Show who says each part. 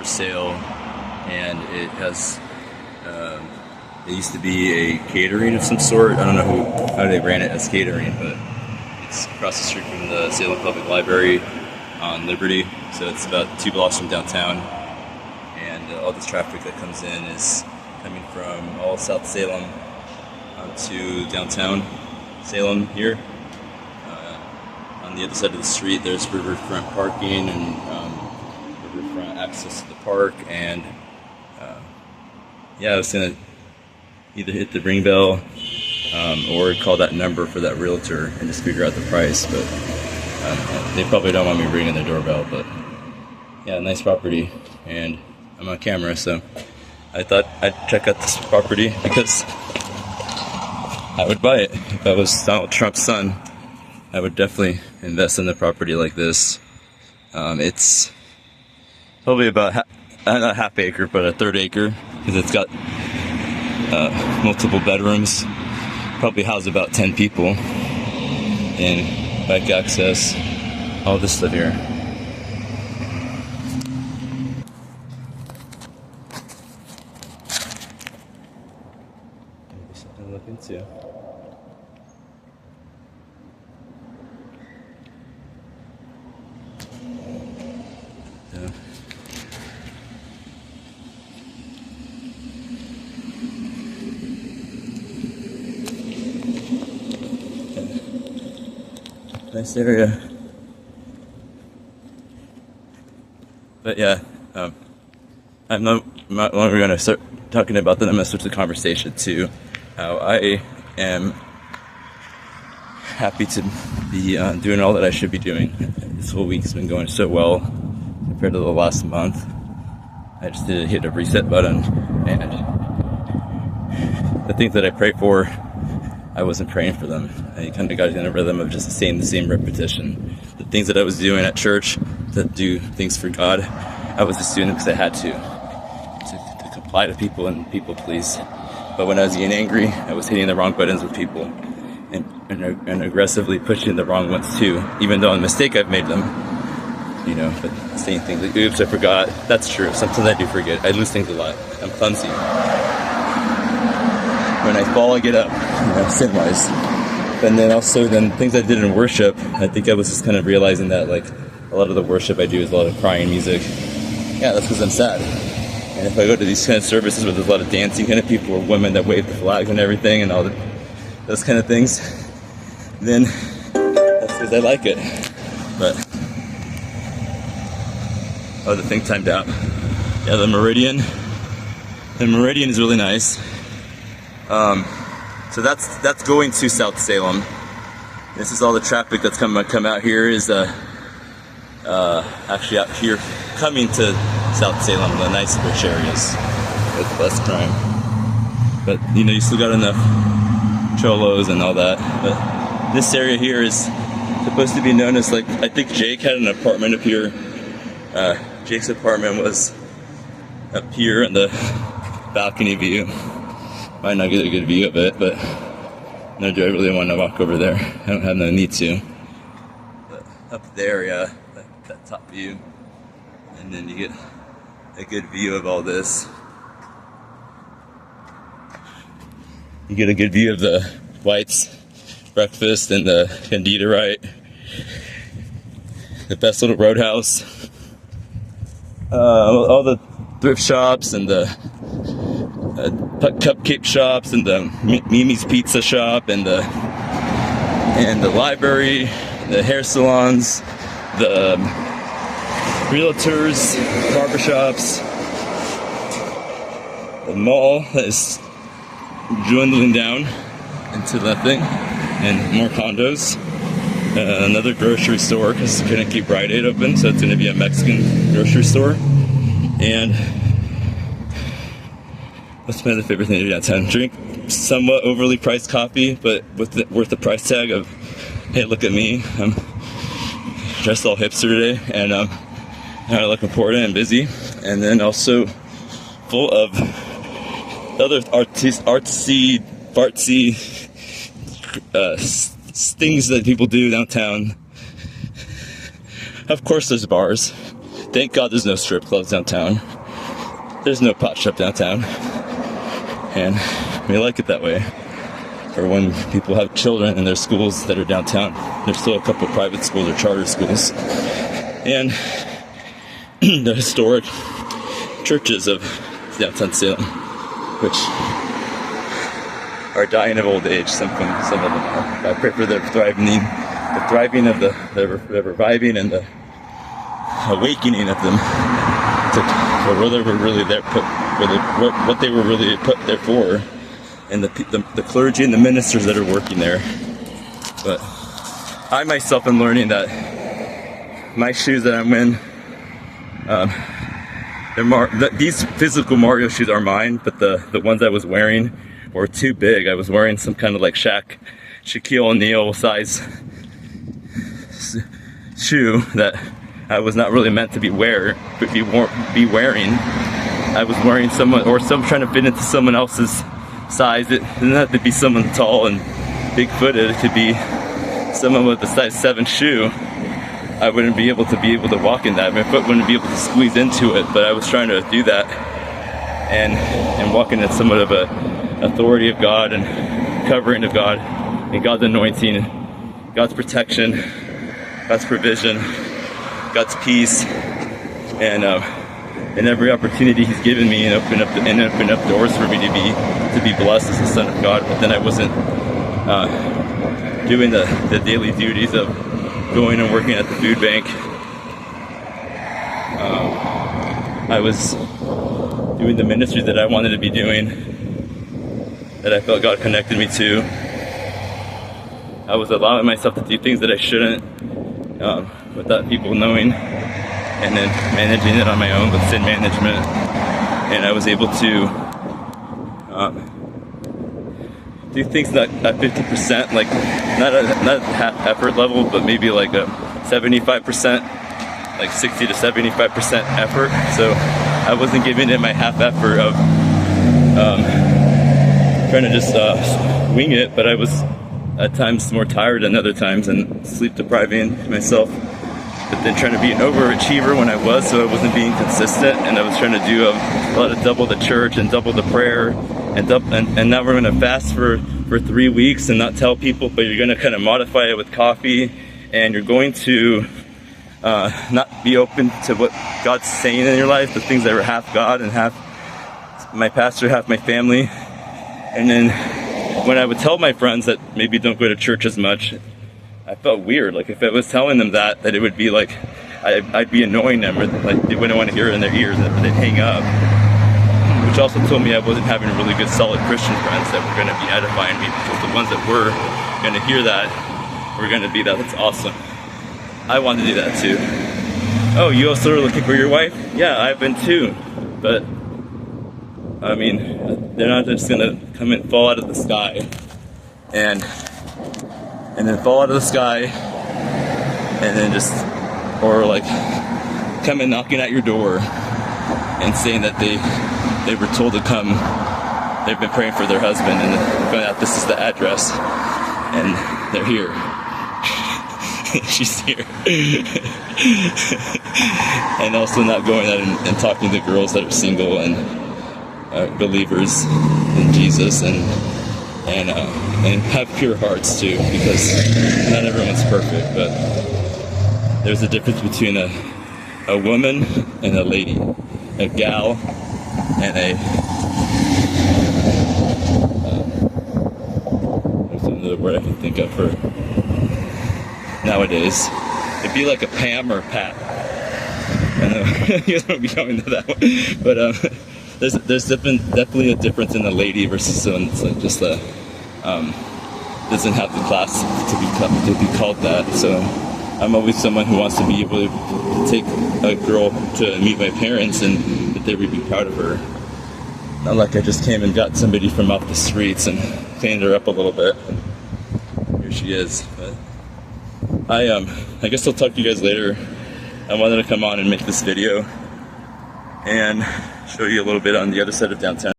Speaker 1: for sale, and it has. It used to be a catering of some sort. I don't know how they ran it as catering, but it's across the street from the Salem Public Library on Liberty, so it's about 2 blocks from downtown. And all this traffic that comes in is coming from all South Salem to downtown Salem here. On the other side of the street, there's riverfront parking and riverfront access to the park. And I was gonna either hit the ring bell or call that number for that realtor and just figure out the price. But they probably don't want me ringing the doorbell. But yeah, nice property, and I'm on camera, so I thought I'd check out this property because I would buy it. If I was Donald Trump's son, I would definitely invest in a property like this. It's probably about not a half acre, but a third acre, because it's got multiple bedrooms, probably house about 10 people, and bike access, all this stuff here. Maybe something to look into. Nice area. But yeah, I'm not longer going to start talking about that. I'm going to switch the conversation to how I am happy to be doing all that I should be doing. This whole week's been going so well compared to the last month. I just did hit a reset button, and the things that I pray for, I wasn't praying for them. I kind of got in a rhythm of just saying the same repetition. The things that I was doing at church to do things for God, I was just doing them because I had to comply to people and people please. But when I was getting angry, I was hitting the wrong buttons with people and aggressively pushing the wrong ones too, even though a mistake I've made them. You know, but saying things like, oops, I forgot. That's true. Sometimes I do forget. I lose things a lot. I'm clumsy. When I fall, I get up, sin-wise. And then also, things I did in worship, I think I was just kind of realizing that, like, a lot of the worship I do is a lot of crying music. Yeah, that's because I'm sad. And if I go to these kind of services where there's a lot of dancing kind of people, or women that wave the flags and everything, and all those kind of things, then that's because I like it. But, oh, the thing timed out. Yeah, the Meridian. The Meridian is really nice. So that's going to South Salem. This is all the traffic that's come out here is actually out here coming to South Salem, the nice rich areas with less crime. But you know, you still got enough cholos and all that. But this area here is supposed to be known as, like, I think Jake had an apartment up here. Jake's apartment was up here in the balcony view. Might not get a good view of it, but nor do I really want to walk over there. I don't have no need to. But up there, yeah, that top view, and then you get a good view of all this. You get a good view of the White's breakfast and the Candida, right? The best little roadhouse. All the thrift shops and the cupcake shops and the Mimi's Pizza shop and the library, the hair salons, the realtors, barbershops, the mall that is dwindling down into nothing, and more condos. Another grocery store, because it's going to keep Rite Aid open, so it's going to be a Mexican grocery store. And what's my other favorite thing to do downtown? Drink somewhat overly priced coffee, but worth the price tag of, hey, look at me, I'm dressed all hipster today, and I look important and busy. And then also full of other artsy things that people do downtown. Of course there's bars. Thank God there's no strip clubs downtown. There's no pot shop downtown. And we like it that way. Or when people have children in their schools that are downtown, there's still a couple private schools or charter schools. And the historic churches of downtown Salem, which are dying of old age. Some of them are. I pray for their thriving of the reviving and the awakening of them to where they were really there, what they were really put there for, and the clergy and the ministers that are working there. But I myself am learning that my shoes that I'm in, these physical Mario shoes are mine, but the ones I was wearing were too big. I was wearing some kind of like Shaquille O'Neal size shoe that I was not really meant to be wearing. I was wearing trying to fit into someone else's size. It doesn't have to be someone tall and big-footed. It could be someone with a size 7 shoe. I wouldn't be able to walk in that. My foot wouldn't be able to squeeze into it, but I was trying to do that and walking in somewhat of a authority of God and covering of God and God's anointing, God's protection, God's provision, God's peace, and every opportunity He's given me and open up doors for me to be blessed as the Son of God. But then I wasn't doing the daily duties of going and working at the food bank. I was doing the ministry that I wanted to be doing, that I felt God connected me to. I was allowing myself to do things that I shouldn't, without people knowing, and then managing it on my own with sin management. And I was able to do things not at 50%, like not at half effort level, but maybe like a 75%, like 60 to 75% effort. So I wasn't giving it my half effort of trying to just wing it, but I was at times more tired than other times and sleep depriving myself, but then trying to be an overachiever when I was, so I wasn't being consistent, and I was trying to do a lot of double the church and double the prayer, and now we're going to fast for 3 weeks and not tell people, but you're going to kind of modify it with coffee, and you're going to not be open to what God's saying in your life, the things that are half God and half my pastor, half my family. And then when I would tell my friends that maybe don't go to church as much, I felt weird. Like if I was telling them that it would be like I'd be annoying them, or like they wouldn't want to hear it in their ears and they'd hang up. Which also told me I wasn't having really good, solid Christian friends that were going to be edifying me, because the ones that were going to hear that were going to be that's awesome. I wanted to do that too. Oh, you also are looking for your wife? Yeah, I've been too. But I mean, they're not just gonna come and fall out of the sky, and then fall out of the sky, and then just, or like come in knocking at your door and saying that they were told to come. They've been praying for their husband, and found out this is the address, and they're here. She's here. And also not going out and talking to girls that are single and believers in Jesus, and have pure hearts too, because not everyone's perfect, but there's a difference between a woman and a lady, a gal and there's another word I can think of for nowadays. It'd be like a Pam or a Pat. I know you guys won't be going to that one, but there's definitely a difference in a lady versus someone that's like just doesn't have the class to be called that. So I'm always someone who wants to be able to take a girl to meet my parents and that they would be proud of her. Not like I just came and got somebody from off the streets and cleaned her up a little bit. Here she is. But I guess I'll talk to you guys later. I wanted to come on and make this video and show you a little bit on the other side of downtown.